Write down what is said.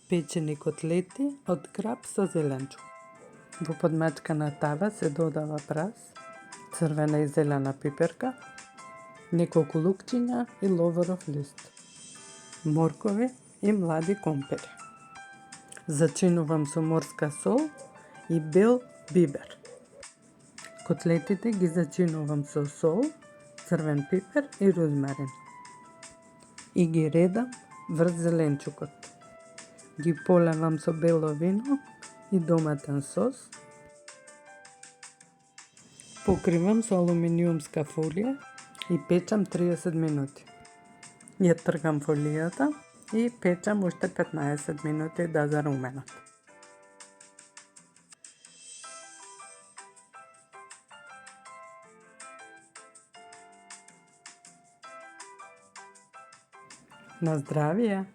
Печени котлети од крап со зеленчук. Во подмачкана тава се додава прас, црвена и зелена пиперка, неколку лукчиња и ловоров лист, моркови и млади компири. Зачинувам со морска сол и бел бибер. Котлетите ги зачинувам со сол, црвен пипер и розмарин. И ги редам врз зеленчукот. Ги полевам со бело вино и доматен сос. Покривам со алуминиумска фолија и печам 30 минути. Ја тргам фолијата и печам уште 15 минути да заруменат. На здравје!